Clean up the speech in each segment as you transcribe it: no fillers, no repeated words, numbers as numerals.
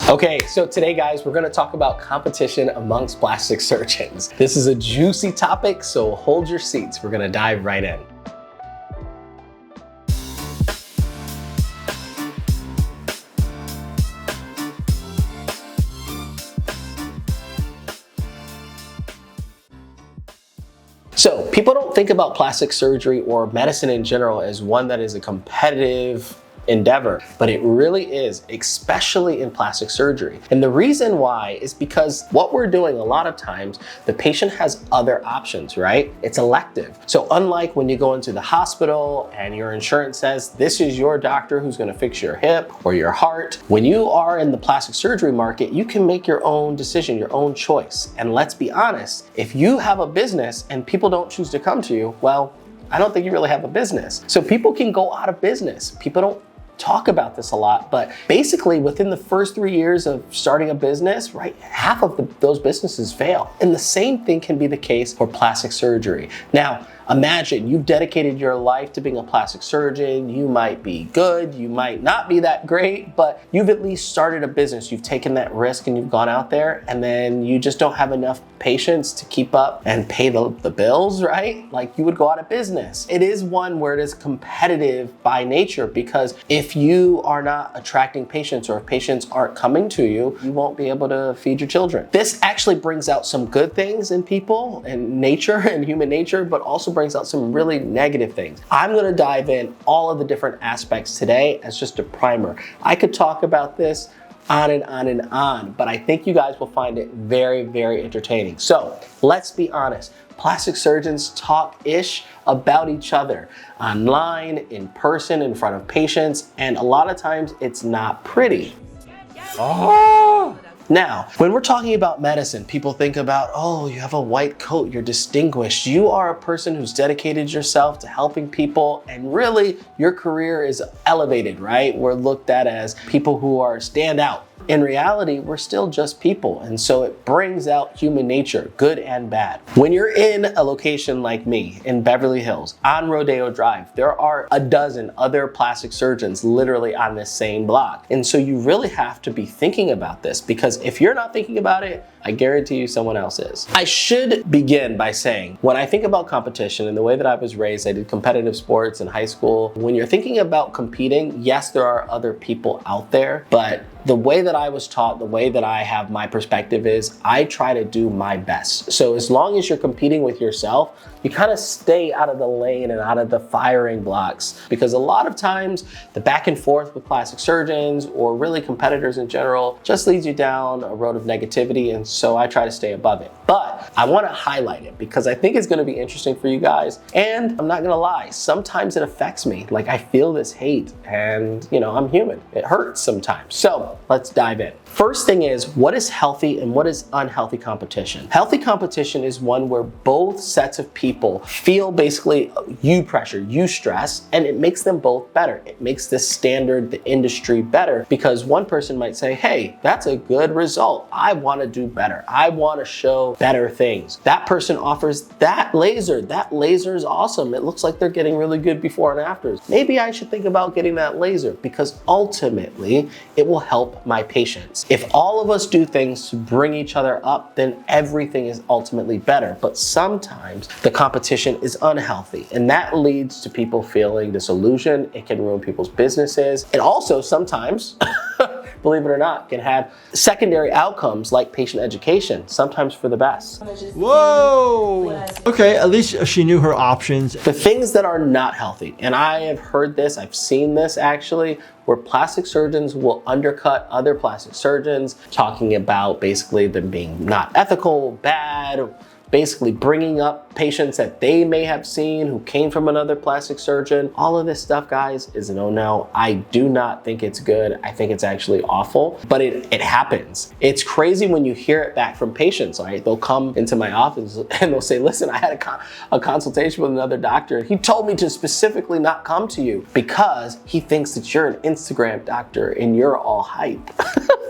Okay, so today guys, we're gonna talk about competition amongst plastic surgeons. This is a juicy topic, so hold your seats. We're gonna dive right in. So people don't think about plastic surgery or medicine in general as one that is a competitive endeavor, but it really is, especially in plastic surgery. And the reason why is because what we're doing a lot of times, the patient has other options, right? It's elective. So unlike when you go into the hospital and your insurance says, this is your doctor who's gonna fix your hip or your heart, when you are in the plastic surgery market, you can make your own decision, your own choice. And let's be honest, if you have a business and people don't choose to come to you, well, I don't think you really have a business. So people can go out of business. People don't talk about this a lot, but basically within the first 3 years of starting a business, right, half of those businesses fail. And the same thing can be the case for plastic surgery. Now, imagine you've dedicated your life to being a plastic surgeon. You might be good, you might not be that great, but you've at least started a business. You've taken that risk and you've gone out there, and then you just don't have enough patience to keep up and pay the bills, right? Like, you would go out of business. It is one where it is competitive by nature, because if you are not attracting patients, or if patients aren't coming to you, you won't be able to feed your children. This actually brings out some good things in people and nature and human nature, but also brings out some really negative things. I'm gonna dive in all of the different aspects today as just a primer. I could talk about this on and on and on, but I think you guys will find it very, very entertaining. So let's be honest. Plastic surgeons talk-ish about each other online, in person, in front of patients, and a lot of times it's not pretty. Now, when we're talking about medicine, people think about, oh, you have a white coat, you're distinguished. You are a person who's dedicated yourself to helping people, and really your career is elevated, right? We're looked at as people who are stand out. In reality, we're still just people, and so it brings out human nature, good and bad. When you're in a location like me in Beverly Hills on Rodeo Drive, there are a dozen other plastic surgeons literally on this same block. And so you really have to be thinking about this, because if you're not thinking about it, I guarantee you someone else is. I should begin by saying, when I think about competition and the way that I was raised, I did competitive sports in high school. When you're thinking about competing, yes, there are other people out there, but the way that I was taught, the way that I have my perspective is I try to do my best. So as long as you're competing with yourself, you kind of stay out of the lane and out of the firing blocks, because a lot of times the back and forth with plastic surgeons or really competitors in general just leads you down a road of negativity, and so I try to stay above it. But I want to highlight it because I think it's going to be interesting for you guys, and I'm not going to lie, sometimes it affects me. Like, I feel this hate, and you know, I'm human. It hurts sometimes. So let's dive in. First thing is, what is healthy and what is unhealthy competition? Healthy competition is one where both sets of people feel basically you pressure, you stress, and it makes them both better. It makes the standard, the industry better, because one person might say, hey, that's a good result. I want to do better. I want to show better things. That person offers that laser. That laser is awesome. It looks like they're getting really good before and afters. Maybe I should think about getting that laser, because ultimately it will help my patients. If all of us do things to bring each other up, then everything is ultimately better. But sometimes the competition is unhealthy, and that leads to people feeling disillusioned. It can ruin people's businesses. And also sometimes, believe it or not, can have secondary outcomes like patient education, sometimes for the best. Whoa! Okay, at least she knew her options. The things that are not healthy, and I have heard this, I've seen this actually, where plastic surgeons will undercut other plastic surgeons, talking about basically them being not ethical, bad, basically bringing up patients that they may have seen who came from another plastic surgeon. All of this stuff, guys, is a no-no. I do not think it's good. I think it's actually awful, but it happens. It's crazy when you hear it back from patients, right? They'll come into my office and they'll say, listen, I had a consultation with another doctor. He told me to specifically not come to you because he thinks that you're an Instagram doctor and you're all hype.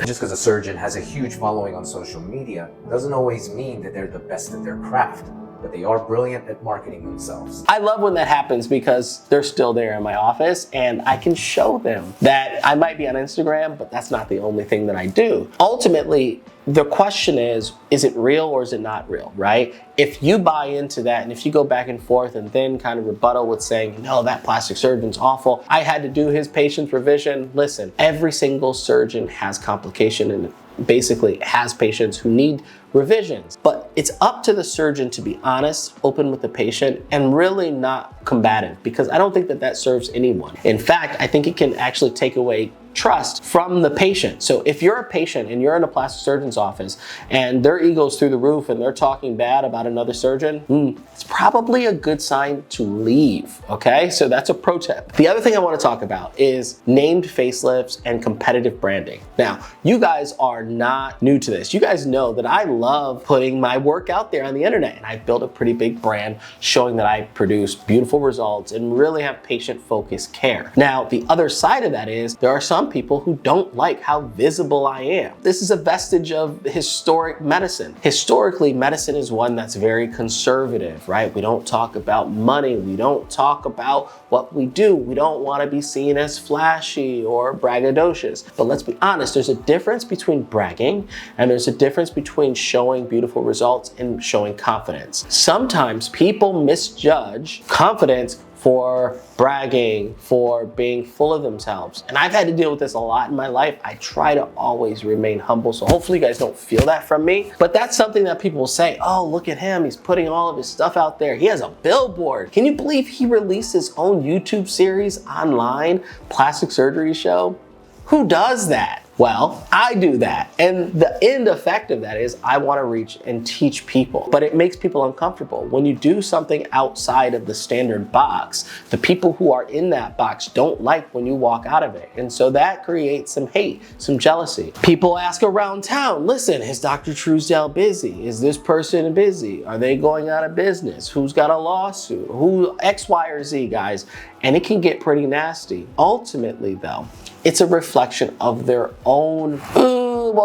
Just because a surgeon has a huge following on social media doesn't always mean that they're the best at their craft. but they are brilliant at marketing themselves. I love when that happens because they're still there in my office and I can show them that I might be on Instagram, but that's not the only thing that I do. Ultimately, the question is it real or is it not real, right? If you buy into that and if you go back and forth and then kind of rebuttal with saying, no, that plastic surgeon's awful, I had to do his patient's revision. Listen, every single surgeon has complication and basically has patients who need revisions. But it's up to the surgeon to be honest, open with the patient, and really not combative, because I don't think that that serves anyone. In fact, I think it can actually take away trust from the patient. So if you're a patient and you're in a plastic surgeon's office and their ego's through the roof and they're talking bad about another surgeon, it's probably a good sign to leave, okay? So that's a pro tip. The other thing I want to talk about is named facelifts and competitive branding. Now, you guys are not new to this. You guys know that I love putting my work out there on the internet, and I've built a pretty big brand showing that I produce beautiful results and really have patient-focused care. Now, the other side of that is there are some people who don't like how visible I am. This is a vestige of historic medicine. Historically, medicine is one that's very conservative, right? We don't talk about money. We don't talk about what we do. We don't want to be seen as flashy or braggadocious. But let's be honest, there's a difference between bragging and there's a difference between showing beautiful results and showing confidence. Sometimes people misjudge confidence for bragging, for being full of themselves. And I've had to deal with this a lot in my life. I try to always remain humble, so hopefully you guys don't feel that from me. But that's something that people will say, oh, look at him, he's putting all of his stuff out there. He has a billboard. Can you believe he released his own YouTube series online, plastic surgery show? Who does that? Well, I do that. And the end effect of that is I want to reach and teach people, but it makes people uncomfortable. When you do something outside of the standard box, the people who are in that box don't like when you walk out of it. And so that creates some hate, some jealousy. People ask around town, listen, is Dr. Truesdale busy? Is this person busy? Are they going out of business? Who's got a lawsuit? Who, X, Y, or Z, guys? And it can get pretty nasty. Ultimately, though, it's a reflection of their own,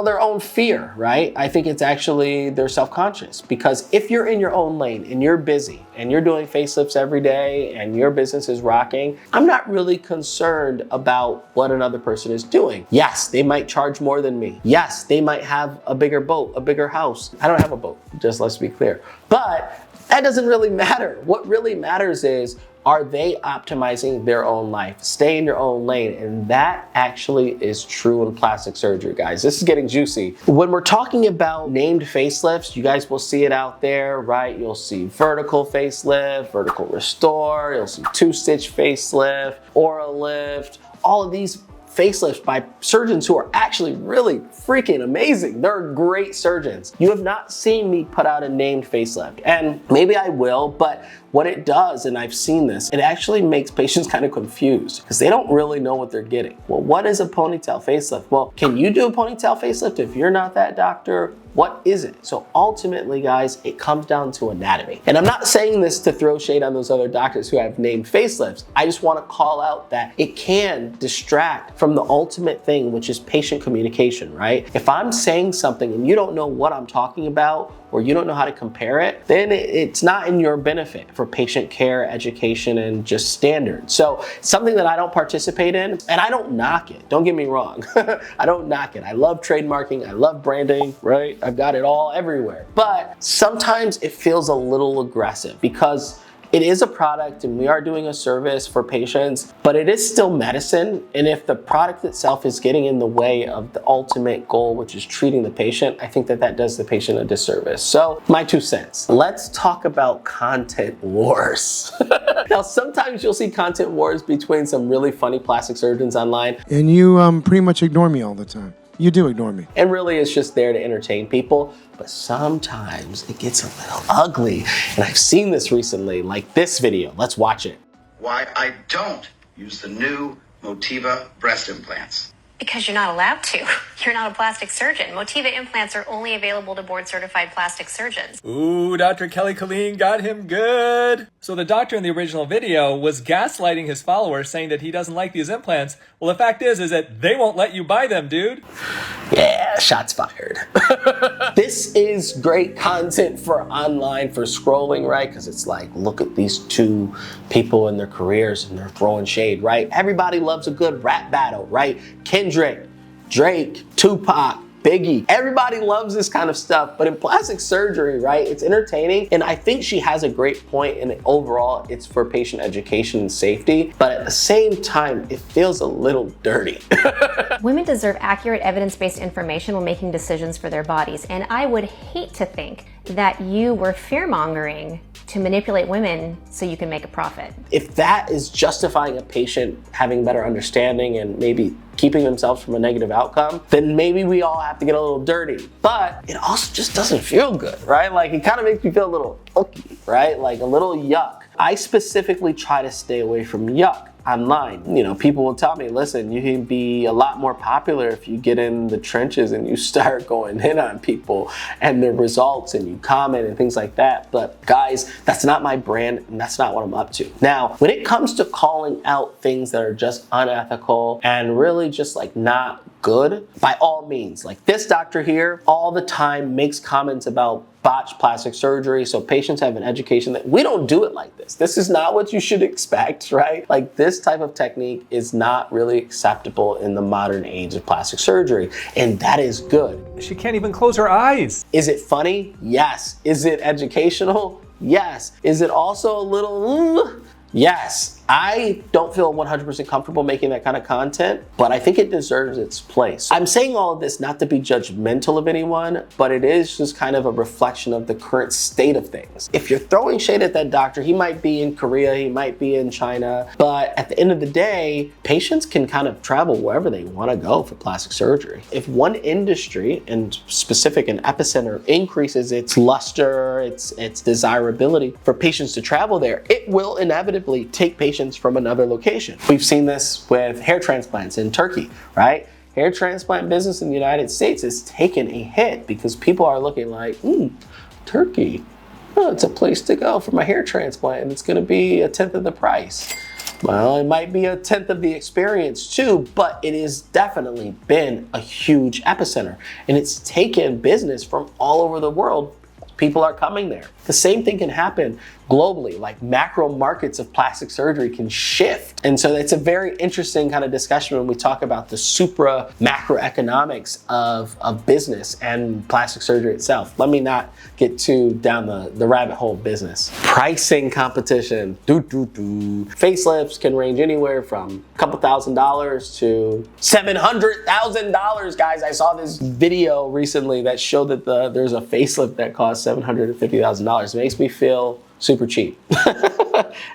their own fear, right? I think it's actually they're self-conscious, because if you're in your own lane and you're busy and you're doing facelifts every day and your business is rocking, I'm not really concerned about what another person is doing. Yes, they might charge more than me. Yes, they might have a bigger boat, a bigger house. I don't have a boat, just let's be clear. But that doesn't really matter. What really matters is, are they optimizing their own life? Stay in your own lane. And that actually is true in plastic surgery, guys. This is getting juicy. When we're talking about named facelifts, you guys will see it out there, right? You'll see vertical facelift, vertical restore, you'll see two-stitch facelift, oral lift, all of these facelifts by surgeons who are actually really freaking amazing. They're great surgeons. You have not seen me put out a named facelift, and maybe I will, but what it does, and I've seen this, it actually makes patients kind of confused because they don't really know what they're getting. Well, what is a ponytail facelift? Well, can you do a ponytail facelift if you're not that doctor? What is it? So ultimately, guys, it comes down to anatomy. And I'm not saying this to throw shade on those other doctors who have named facelifts. I just want to call out that it can distract from the ultimate thing, which is patient communication, right? If I'm saying something and you don't know what I'm talking about, or you don't know how to compare it, then it's not in your benefit for patient care, education, and just standards. So something that I don't participate in, and I don't knock it, don't get me wrong. I don't knock it. I love trademarking, I love branding, right? I've got it all everywhere. But sometimes it feels a little aggressive because it is a product and we are doing a service for patients, but it is still medicine. And if the product itself is getting in the way of the ultimate goal, which is treating the patient, I think that that does the patient a disservice. So my 2 cents. Let's talk about content wars. Now, sometimes you'll see content wars between some really funny plastic surgeons online. And you pretty much ignore me all the time. You do ignore me. And really it's just there to entertain people, but sometimes it gets a little ugly. And I've seen this recently, like this video. Let's watch it. Why I don't use the new Motiva breast implants. Because you're not allowed to. You're not a plastic surgeon. Motiva implants are only available to board-certified plastic surgeons. Ooh, Dr. Kelly Colleen got him good. So the doctor in the original video was gaslighting his followers, saying that he doesn't like these implants. Well, the fact is that they won't let you buy them, dude. Yeah, shots fired. This is great content for online, for scrolling, right? Because it's like, look at these two people in their careers and they're throwing shade, right? Everybody loves a good rap battle, right? Kendrick, Drake, Tupac, Biggie. Everybody loves this kind of stuff, but in plastic surgery, right, it's entertaining, and I think she has a great point, and overall, it's for patient education and safety, but at the same time, it feels a little dirty. Women deserve accurate, evidence-based information when making decisions for their bodies, and I would hate to think that you were fear-mongering to manipulate women so you can make a profit. If that is justifying a patient having better understanding and maybe keeping themselves from a negative outcome, then maybe we all have to get a little dirty. But it also just doesn't feel good, right? Like, it kind of makes me feel a little icky, right? Like a little yuck. I specifically try to stay away from yuck online. You know, people will tell me, listen, you can be a lot more popular if you get in the trenches and you start going in on people and their results and you comment and things like that. But guys, that's not my brand and that's not what I'm up to. Now, when it comes to calling out things that are just unethical and really just like not good, by all means, like this doctor here all the time makes comments about botched plastic surgery, so patients have an education that we don't do it like this. This is not what you should expect, right? Like, this type of technique is not really acceptable in the modern age of plastic surgery, and that is good. She can't even close her eyes. Is it funny? Yes. Is it educational? Yes. Is it also a little yes. I don't feel 100% comfortable making that kind of content, but I think it deserves its place. I'm saying all of this not to be judgmental of anyone, but it is just kind of a reflection of the current state of things. If you're throwing shade at that doctor, he might be in Korea, he might be in China, but at the end of the day, patients can kind of travel wherever they want to go for plastic surgery. If one industry, and specific an epicenter, increases its luster, its desirability for patients to travel there, it will inevitably take patients from another location. We've seen this with hair transplants in Turkey, right? Hair transplant business in the United States has taken a hit because people are looking like, Turkey, oh, it's a place to go for my hair transplant and it's gonna be 1/10 of the price. Well, it might be 1/10 of the experience too, but it has definitely been a huge epicenter and it's taken business from all over the world. People are coming there. The same thing can happen globally, like macro markets of plastic surgery can shift. And so it's a very interesting kind of discussion when we talk about the supra macroeconomics of business and plastic surgery itself. Let me not get too down the rabbit hole of business. Pricing competition. Facelifts can range anywhere from a couple $1,000s to $700,000, guys. I saw this video recently that showed that there's a facelift that costs $750,000. It makes me feel super cheap.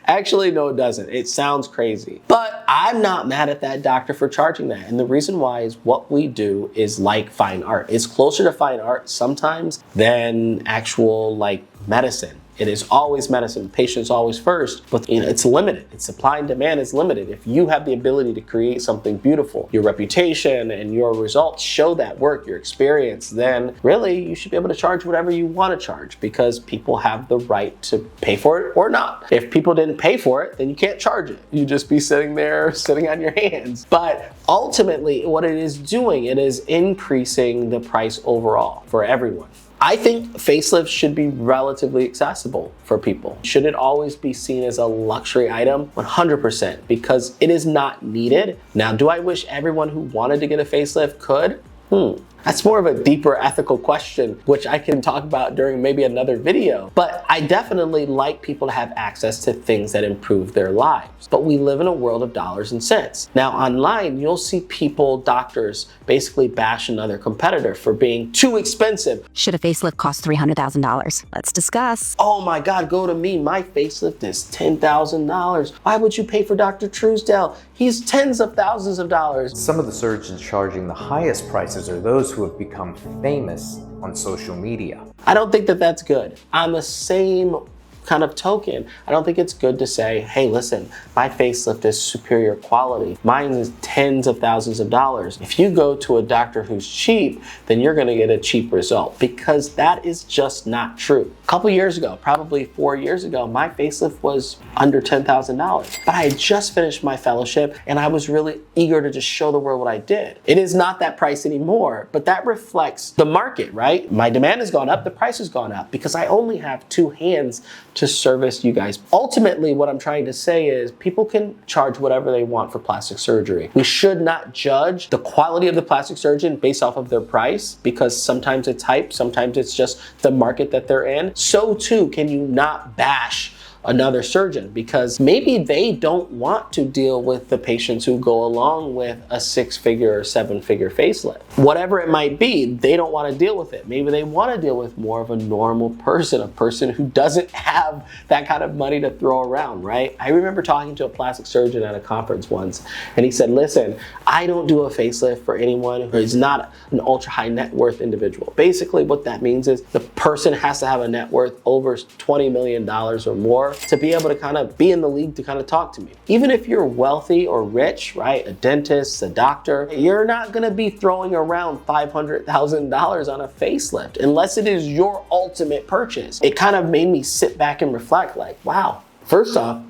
Actually, no, it doesn't. It sounds crazy. But I'm not mad at that doctor for charging that. And the reason why is what we do is like fine art. It's closer to fine art sometimes than actual like medicine. It is always medicine. Patient's always first, but it's limited. Its supply and demand is limited. If you have the ability to create something beautiful, your reputation and your results show that work, your experience, then really you should be able to charge whatever you want to charge because people have the right to pay for it or not. If people didn't pay for it, then you can't charge it. You just be sitting there, sitting on your hands. But ultimately, what it is doing, it is increasing the price overall for everyone. I think facelifts should be relatively accessible for people. Should it always be seen as a luxury item? 100%, because it is not needed. Now, do I wish everyone who wanted to get a facelift could? That's more of a deeper ethical question, which I can talk about during maybe another video. But I definitely like people to have access to things that improve their lives. But we live in a world of dollars and cents. Now online, you'll see people, doctors, basically bash another competitor for being too expensive. Should a facelift cost $300,000? Let's discuss. Oh my God, go to me. My facelift is $10,000. Why would you pay for Dr. Truesdale? He's tens of thousands of dollars. Some of the surgeons charging the highest prices are those who have become famous on social media. I don't think that that's good. On the same kind of token, I don't think it's good to say, hey, listen, my facelift is superior quality. Mine is tens of thousands of dollars. If you go to a doctor who's cheap, then you're gonna get a cheap result, because that is just not true. A couple years ago, probably 4 years ago, my facelift was under $10,000. But I had just finished my fellowship and I was really eager to just show the world what I did. It is not that price anymore, but that reflects the market, right? My demand has gone up, the price has gone up, because I only have 2 hands to service you guys. Ultimately, what I'm trying to say is people can charge whatever they want for plastic surgery. We should not judge the quality of the plastic surgeon based off of their price, because sometimes it's hype, sometimes it's just the market that they're in. So too can you not bash another surgeon, because maybe they don't want to deal with the patients who go along with a 6-figure or 7-figure facelift. Whatever it might be, they don't want to deal with it. Maybe they want to deal with more of a normal person, a person who doesn't have that kind of money to throw around, right? I remember talking to a plastic surgeon at a conference once, and he said, listen, I don't do a facelift for anyone who is not an ultra high net worth individual. Basically what that means is the person has to have a net worth over $20 million or more to be able to kind of be in the league to kind of talk to me. Even if you're wealthy or rich, right? A dentist, a doctor, you're not gonna be throwing around $500,000 on a facelift unless it is your ultimate purchase. It kind of made me sit back and reflect like, wow, first off,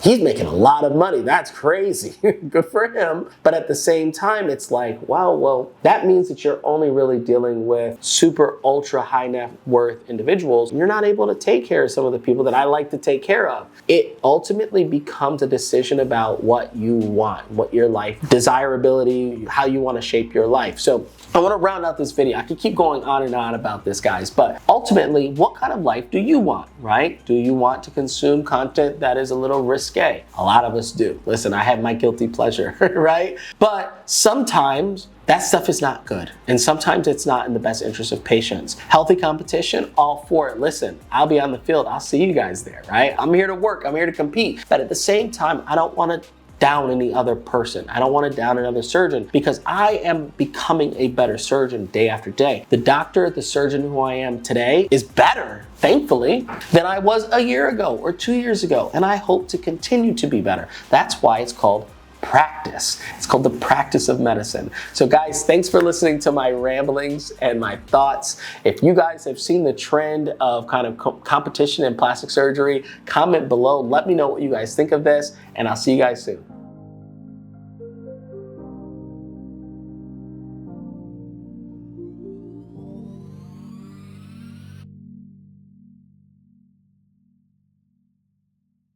he's making a lot of money. That's crazy. Good for him. But at the same time, it's like, wow, well, that means that you're only really dealing with super ultra high net worth individuals. You're not able to take care of some of the people that I like to take care of. It ultimately becomes a decision about what you want, what your life, desirability, how you want to shape your life. So I want to round out this video. I could keep going on and on about this, guys, but ultimately, what kind of life do you want, right? Do you want to consume content that is a little risque? A lot of us do. Listen, I have my guilty pleasure, right? But sometimes that stuff is not good. And sometimes it's not in the best interest of patients. Healthy competition, all for it. Listen, I'll be on the field. I'll see you guys there, right? I'm here to work. I'm here to compete. But at the same time, I don't want to down any other person. I don't want to down another surgeon, because I am becoming a better surgeon day after day. The doctor, the surgeon who I am today is better, thankfully, than I was a year ago or 2 years ago. And I hope to continue to be better. That's why it's called practice. It's called the practice of medicine. So guys, thanks for listening to my ramblings and my thoughts. If you guys have seen the trend of kind of competition in plastic surgery, comment below. Let me know what you guys think of this, and I'll see you guys soon.